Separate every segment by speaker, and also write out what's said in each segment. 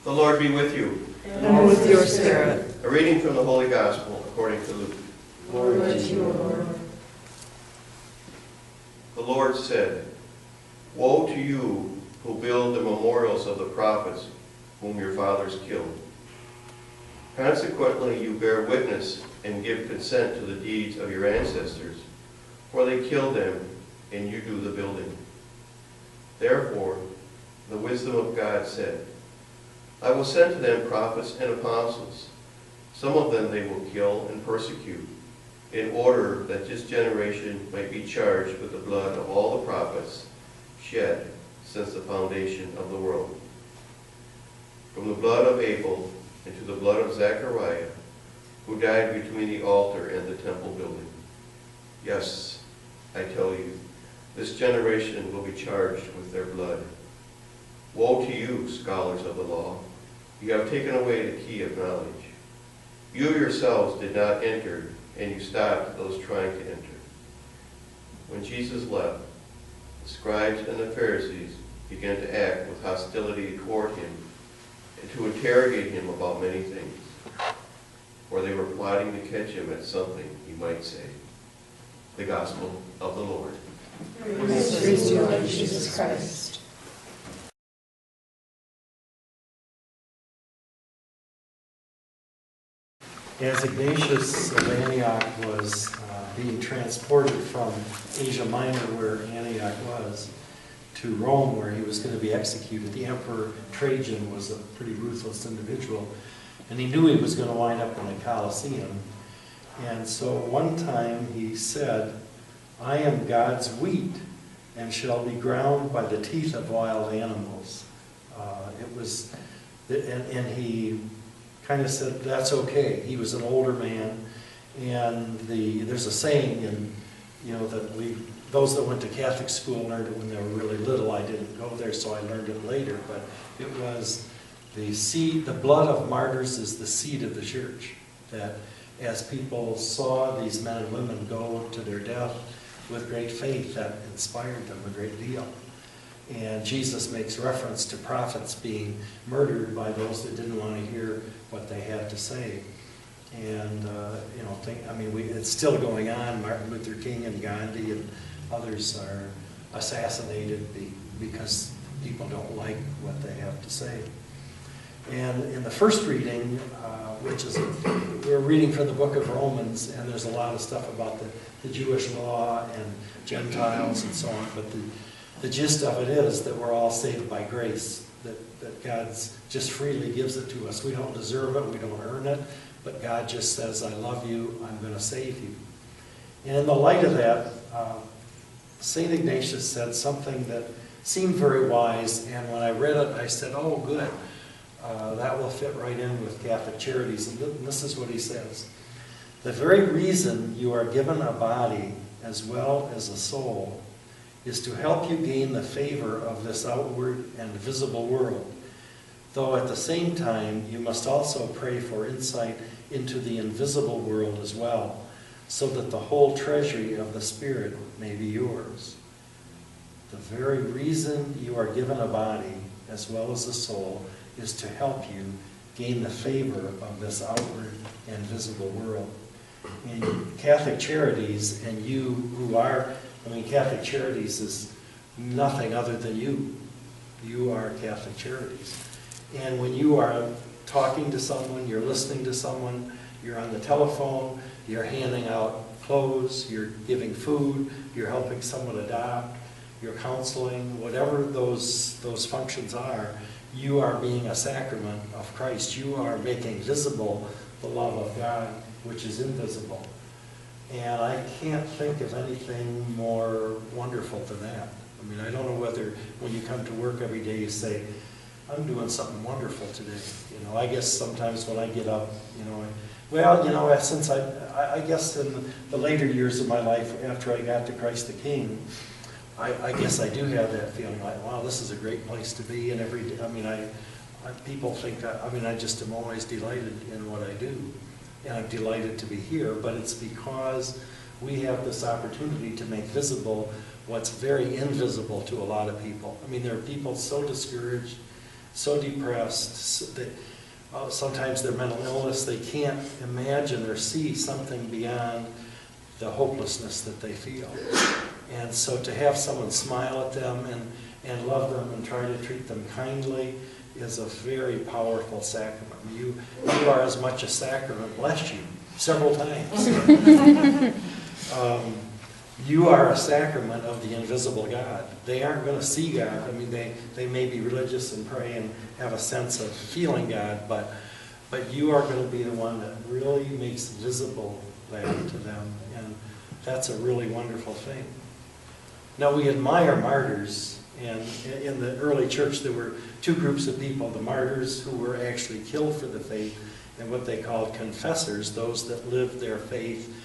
Speaker 1: The Lord be with you.
Speaker 2: And with your spirit.
Speaker 1: A reading from the Holy Gospel according to Luke.
Speaker 2: Glory to you, O Lord.
Speaker 1: The Lord said, "Woe to you who build the memorials of the prophets whom your fathers killed. Consequently, you bear witness and give consent to the deeds of your ancestors, for they killed them, and you do the building." Therefore, the wisdom of God said, "I will send to them prophets and apostles. Some of them they will kill and persecute, in order that this generation might be charged with the blood of all the prophets shed since the foundation of the world, from the blood of Abel and to the blood of Zechariah, who died between the altar and the temple building. Yes, I tell you, this generation will be charged with their blood. Woe to you, scholars of the law! You have taken away the key of knowledge. You yourselves did not enter, and you stopped those trying to enter." When Jesus left, the scribes and the Pharisees began to act with hostility toward him and to interrogate him about many things, for they were plotting to catch him at something he might say. The Gospel of the Lord.
Speaker 2: Praise to you, Lord Jesus Christ.
Speaker 3: As Ignatius of Antioch was being transported from Asia Minor, where Antioch was, to Rome, where he was going to be executed, the Emperor Trajan was a pretty ruthless individual, and he knew he was going to wind up in the Colosseum. And so one time he said, "I am God's wheat, and shall be ground by the teeth of wild animals." And he kind of said that's okay. He was an older man, and there's a saying, and that those that went to Catholic school learned it when they were really little. I didn't go there, so I learned it later. But it was the blood of martyrs is the seed of the church. That as people saw these men and women go to their death with great faith, that inspired them a great deal. And Jesus makes reference to prophets being murdered by those that didn't want to hear what they had to say. And, it's still going on. Martin Luther King and Gandhi and others are assassinated because people don't like what they have to say. And in the first reading, we're reading from the book of Romans, and there's a lot of stuff about the Jewish law and Gentiles and so on, but the gist of it is that we're all saved by grace, that God just freely gives it to us. We don't deserve it, we don't earn it, but God just says, "I love you, I'm going to save you." And in the light of that, St. Ignatius said something that seemed very wise, and when I read it, I said, "Oh, good. That will fit right in with Catholic Charities." And this is what he says: "The very reason you are given a body as well as a soul is to help you gain the favor of this outward and visible world, though at the same time you must also pray for insight into the invisible world as well, so that the whole treasury of the Spirit may be yours. The very reason you are given a body as well as a soul is to help you gain the favor of this outward and visible world." In Catholic Charities, and you who are, Catholic Charities is nothing other than you. You are Catholic Charities. And when you are talking to someone, you're listening to someone, you're on the telephone, you're handing out clothes, you're giving food, you're helping someone adopt, you're counseling, whatever those functions are, you are being a sacrament of Christ. You are making visible the love of God, which is invisible. And I can't think of anything more wonderful than that. I don't know whether when you come to work every day you say, "I'm doing something wonderful today." I guess sometimes when I get up, since I guess in the later years of my life after I got to Christ the King, I guess I do have that feeling like, wow, this is a great place to be. And every day, people think, I just am always delighted in what I do. And I'm delighted to be here, but it's because we have this opportunity to make visible what's very invisible to a lot of people. There are people so discouraged so depressed, that sometimes their mental illness, they can't imagine or see something beyond the hopelessness that they feel. And so to have someone smile at them and love them and try to treat them kindly is a very powerful sacrament. You are as much a sacrament, bless you, several times. You are a sacrament of the invisible God. They aren't going to see God. I mean, they may be religious and pray and have a sense of feeling God, but you are going to be the one that really makes visible that to them, and that's a really wonderful thing. Now, we admire martyrs, and in the early church there were two groups of people, the martyrs who were actually killed for the faith, and what they called confessors, those that lived their faith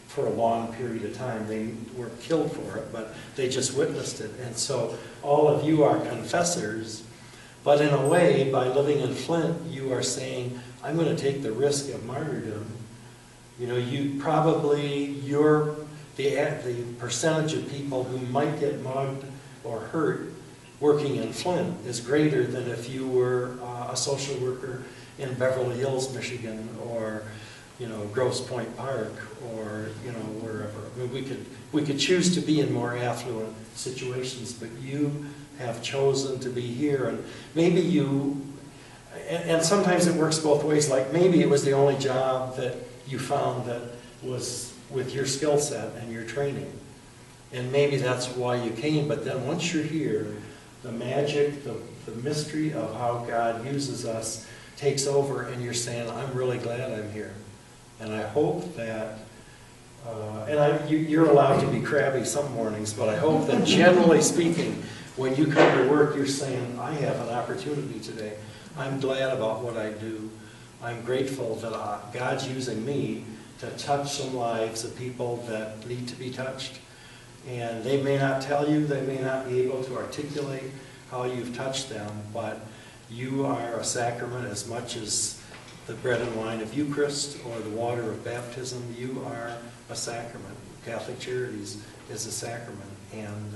Speaker 3: for a long period of time. They weren't killed for it, but they just witnessed it. And so all of you are confessors, but in a way, by living in Flint, you are saying, I'm going to take the risk of martyrdom. You know, you probably, the percentage of people who might get mugged or hurt working in Flint is greater than if you were a social worker in Beverly Hills, Michigan, or Grosse Pointe Park, or wherever. I mean, we could choose to be in more affluent situations, but you have chosen to be here, and maybe and sometimes it works both ways. Like maybe it was the only job that you found that was with your skill set and your training, and maybe that's why you came. But then once you're here, the magic, the mystery of how God uses us takes over, and you're saying, I'm really glad I'm here. And I hope that, you're allowed to be crabby some mornings, but I hope that generally speaking, when you come to work, you're saying, I have an opportunity today. I'm glad about what I do. I'm grateful that God's using me to touch some lives of people that need to be touched. And they may not tell you, they may not be able to articulate how you've touched them, but you are a sacrament as much as the bread and wine of Eucharist or the water of baptism. You are a sacrament. Catholic Charities is a sacrament, and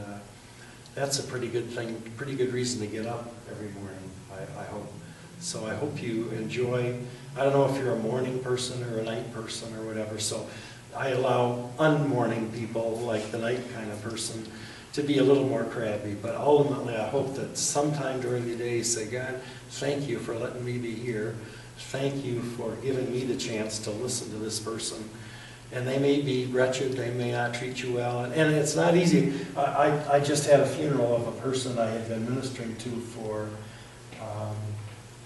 Speaker 3: that's a pretty good thing, pretty good reason to get up every morning, I hope. So I hope you enjoy. I don't know if you're a morning person or a night person or whatever, so I allow unmorning people, like the night kind of person, to be a little more crabby, but ultimately I hope that sometime during the day you say, God, thank you for letting me be here. Thank you for giving me the chance to listen to this person. And they may be wretched, they may not treat you well, and it's not easy. I just had a funeral of a person I had been ministering to for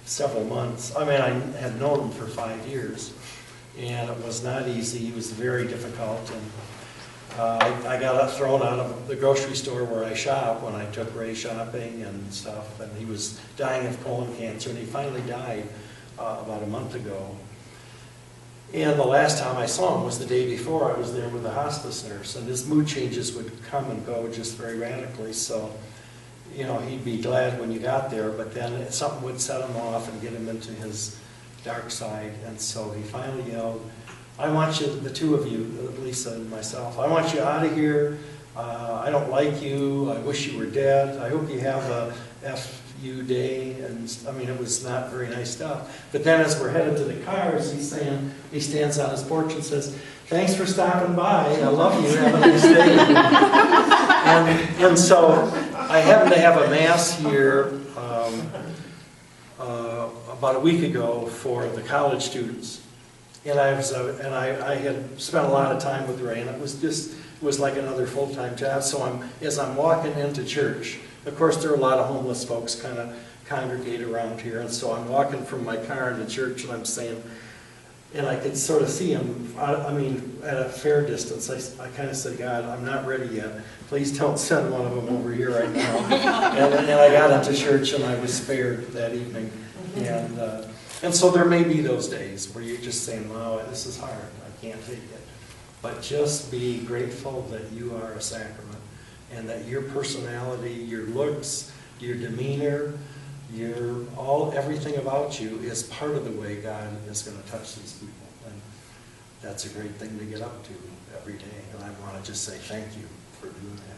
Speaker 3: several months. I mean, I had known him for 5 years, and it was not easy. He was very difficult, and I got thrown out of the grocery store where I shop when I took Ray shopping and stuff, and he was dying of colon cancer, and he finally died about a month ago. And the last time I saw him was the day before. I was there with a hospice nurse, and his mood changes would come and go just very radically. So, he'd be glad when you got there, but then something would set him off and get him into his dark side. And so he finally yelled, I want you, the two of you, Lisa and myself, I want you out of here. I don't like you. I wish you were dead. I hope you have a F-U day. And I mean, it was not very nice stuff. But then as we're headed to the cars, he stands on his porch and says, thanks for stopping by. I love you. Have a nice day. and so I happened to have a mass here about a week ago for the college students. And I had spent a lot of time with Ray, and it was like another full-time job. So as I'm walking into church, of course there are a lot of homeless folks kind of congregate around here, and so I'm walking from my car into church, and I'm saying, and I could sort of see him, I mean, at a fair distance. I kind of said, God, I'm not ready yet. Please don't send one of them over here right now. and I got into church, and I was spared that evening. And so there may be those days where you're just saying, wow, this is hard. I can't take it. But just be grateful that you are a sacrament, and that your personality, your looks, your demeanor, everything about you is part of the way God is going to touch these people. And that's a great thing to get up to every day. And I want to just say thank you for doing that.